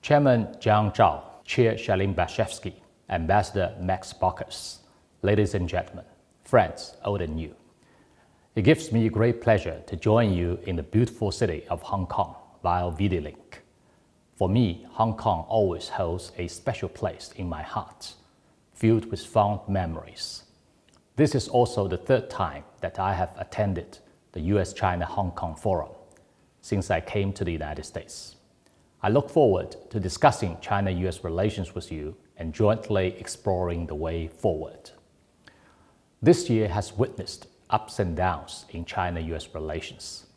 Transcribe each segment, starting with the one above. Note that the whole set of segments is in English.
Chairman Jiang Zhao, Chair Shalin Bashevsky, Ambassador Max Baucus, ladies and gentlemen, friends old and new. It gives me great pleasure to join you in the beautiful city of Hong Kong via video link. For me, Hong Kong always holds a special place in my heart, filled with fond memories. This is also the third time that I have attended the US-China-Hong Kong Forum since I came to the United States. I look forward to discussing China-US relations with you and jointly exploring the way forward. This year has witnessed ups and downs in China-US relations,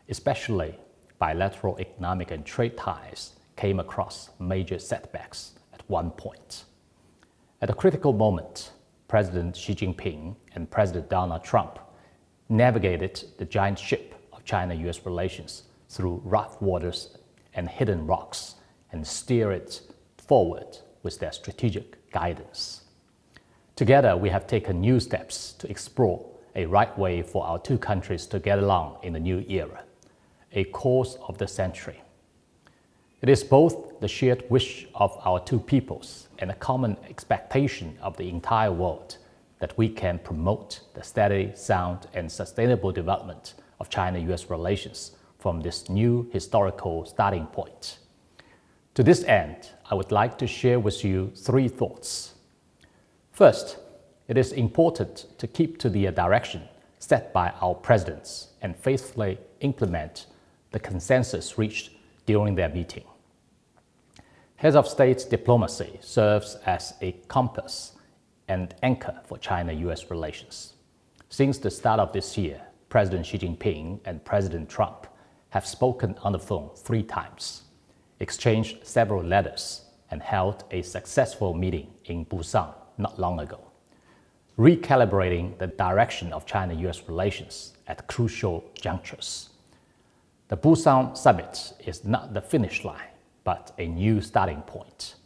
especially bilateral economic and trade ties came across major setbacks at one point. At a critical moment, President Xi Jinping and President Donald Trump navigated the giant ship of China-US relations through rough waters and hidden rocks and steered it forward with their strategic guidance. Together, we have taken new steps to explore a right way for our two countries to get along in the new era, a course of the century. It is both the shared wish of our two peoples and a common expectation of the entire world that we can promote the steady, sound, and sustainable development of China-US relations from this new historical starting point. To this end, I would like to share with you three thoughts. First, it is important to keep to the direction set by our presidents and faithfully implement the consensus reached during their meeting. Heads of state diplomacy serves as a compass and anchor for China-US relations. Since the start of this year, President Xi Jinping and President Trump have spoken on the phone 3 times, exchanged several letters, and held a successful meeting in Busan not long ago, recalibrating the direction of China-US relations at crucial junctures. The Busan summit is not the finish line, but a new starting point.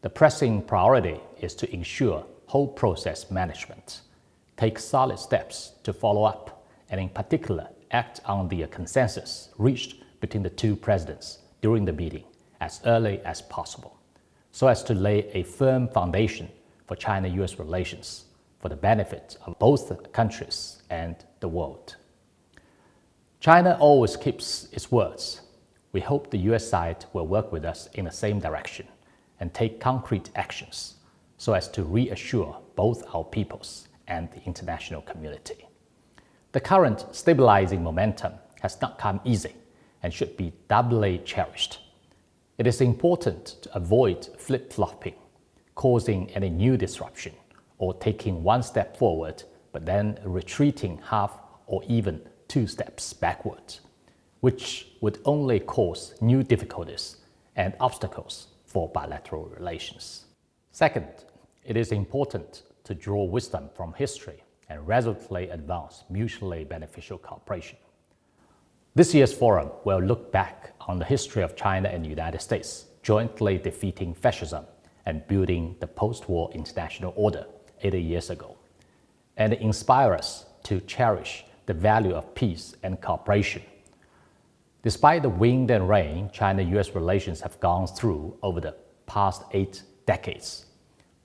The pressing priority is to ensure whole process management, take solid steps to follow up, and in particular, act on the consensus reached between the two presidents during the meeting as early as possible, so as to lay a firm foundation for China-US relations for the benefit of both countries and the world. China always keeps its words. We hope the US side will work with us in the same direction and take concrete actions so as to reassure both our peoples and the international community. The current stabilizing momentum has not come easy and should be doubly cherished. It is important to avoid flip-flopping, causing any new disruption, or taking one step forward but then retreating half or even 2 steps backward, which would only cause new difficulties and obstacles for bilateral relations. Second, it is important to draw wisdom from history and resolutely advance mutually beneficial cooperation. This year's forum will look back on the history of China and the United States jointly defeating fascism and building the post-war international order 80 years ago, and inspire us to cherish the value of peace and cooperation. Despite the wind and rain China-US relations have gone through over the past 8 decades,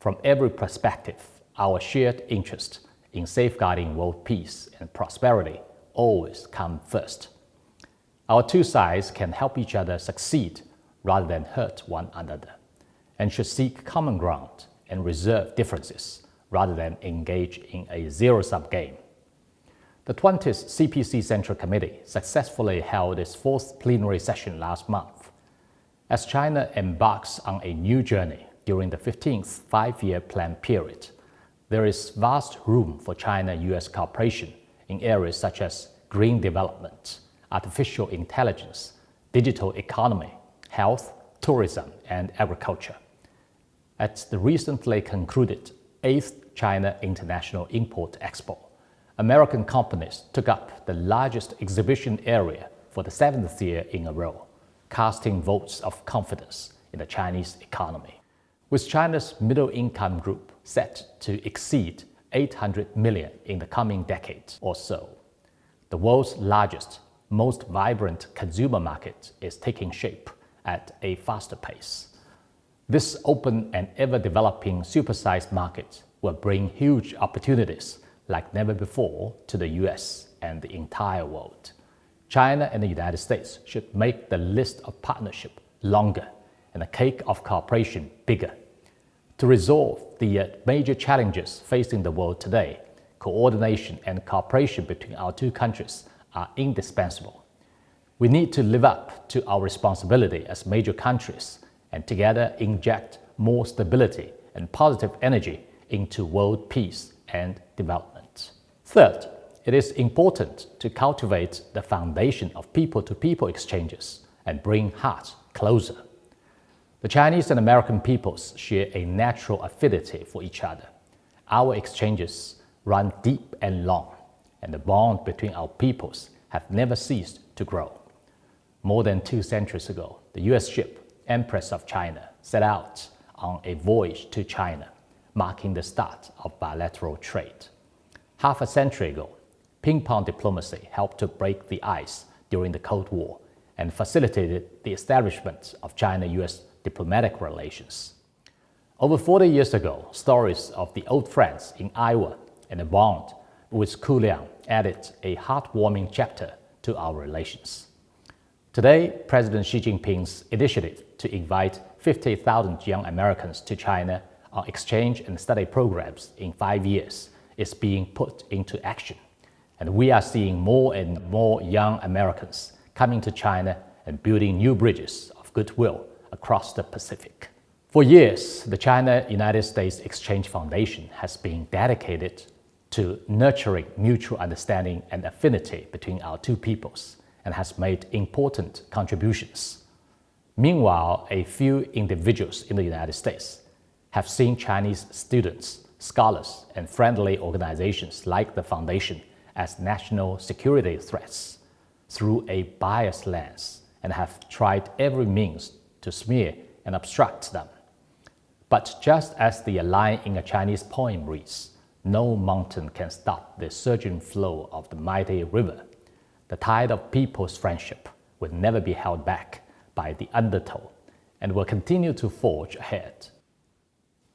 from every perspective, our shared interest in safeguarding world peace and prosperity always come first. Our two sides can help each other succeed rather than hurt one another, and should seek common ground and resolve differences rather than engage in a zero-sum game. The 20th CPC Central Committee successfully held its 4th plenary session last month. As China embarks on a new journey during the 15th five-year plan period, there is vast room for China-US cooperation in areas such as green development, artificial intelligence, digital economy, health, tourism, and agriculture. At the recently concluded 8th China International Import Expo, American companies took up the largest exhibition area for the 7th year in a row, casting votes of confidence in the Chinese economy. With China's middle income group set to exceed 800 million in the coming decade or so, the world's largest, most vibrant consumer market is taking shape at a faster pace. This open and ever-developing supersized market will bring huge opportunities like never before to the US and the entire world. China and the United States should make the list of partnership longer and the cake of cooperation bigger. To resolve the major challenges facing the world today, coordination and cooperation between our two countries are indispensable. We need to live up to our responsibility as major countries and together inject more stability and positive energy into world peace and development. Third, it is important to cultivate the foundation of people-to-people exchanges and bring hearts closer. The Chinese and American peoples share a natural affinity for each other. Our exchanges run deep and long, and the bond between our peoples have never ceased to grow. More than 2 centuries ago, the US ship Empress of China set out on a voyage to China, marking the start of bilateral trade. Half a century ago, ping-pong diplomacy helped to break the ice during the Cold War and facilitated the establishment of China-US diplomatic relations. Over 40 years ago, stories of the old friends in Iowa and the bond with Kuliang added a heartwarming chapter to our relations. Today, President Xi Jinping's initiative to invite 50,000 young Americans to China on exchange and study programs in 5 years is being put into action. And we are seeing more and more young Americans coming to China and building new bridges of goodwill across the Pacific. For years, the China-United States Exchange Foundation has been dedicated to nurturing mutual understanding and affinity between our two peoples and has made important contributions. Meanwhile, a few individuals in the United States have seen Chinese students, scholars, and friendly organizations like the Foundation as national security threats through a biased lens and have tried every means to smear and obstruct them. But just as the line in a Chinese poem reads, "No mountain can stop the surging flow of the mighty river," the tide of people's friendship will never be held back by the undertow and will continue to forge ahead.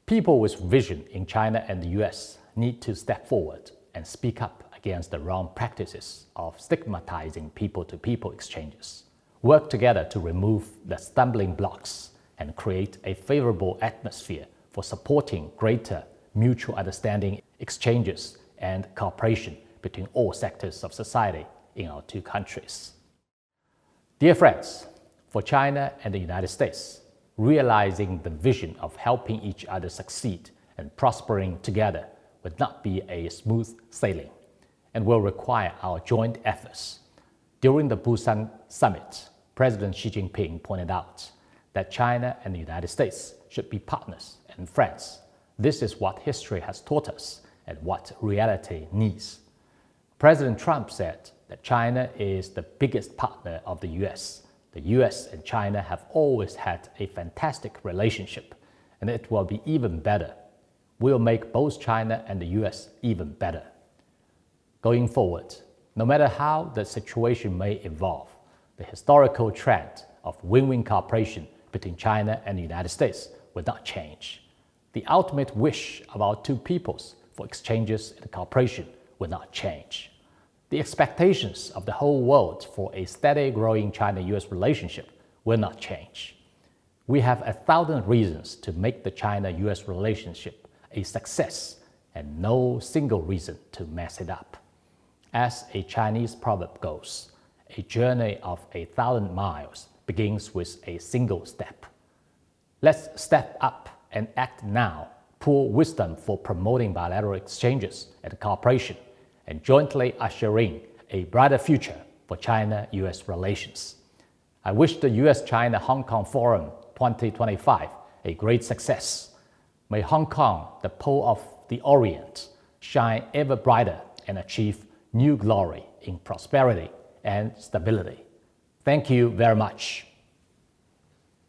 People with vision in China and the US need to step forward and speak up against the wrong practices of stigmatizing people-to-people exchanges. Work together to remove the stumbling blocks and create a favorable atmosphere for supporting greater mutual understanding, exchanges, and cooperation between all sectors of society in our two countries. Dear friends, for China and the United States, realizing the vision of helping each other succeed and prospering together will not be a smooth sailing and will require our joint efforts. During the Busan Summit, President Xi Jinping pointed out that China and the United States should be partners and friends. This is what history has taught us and what reality needs. President Trump said that China is the biggest partner of the US. The US and China have always had a fantastic relationship, and it will be even better. We will make both China and the US even better. Going forward, no matter how the situation may evolve, the historical trend of win-win cooperation between China and the United States will not change. The ultimate wish of our two peoples for exchanges and cooperation will not change. The expectations of the whole world for a steady growing China-US relationship will not change. We have 1,000 reasons to make the China-US relationship a success and no single reason to mess it up. As a Chinese proverb goes, a journey of 1,000 miles begins with a single step. Let's step up and act now, pool wisdom for promoting bilateral exchanges and cooperation, and jointly usher in a brighter future for China-US relations. I wish the US-China-Hong Kong Forum 2025 a great success. May Hong Kong, the pole of the Orient, shine ever brighter and achieve new glory in prosperity and stability. Thank you very much.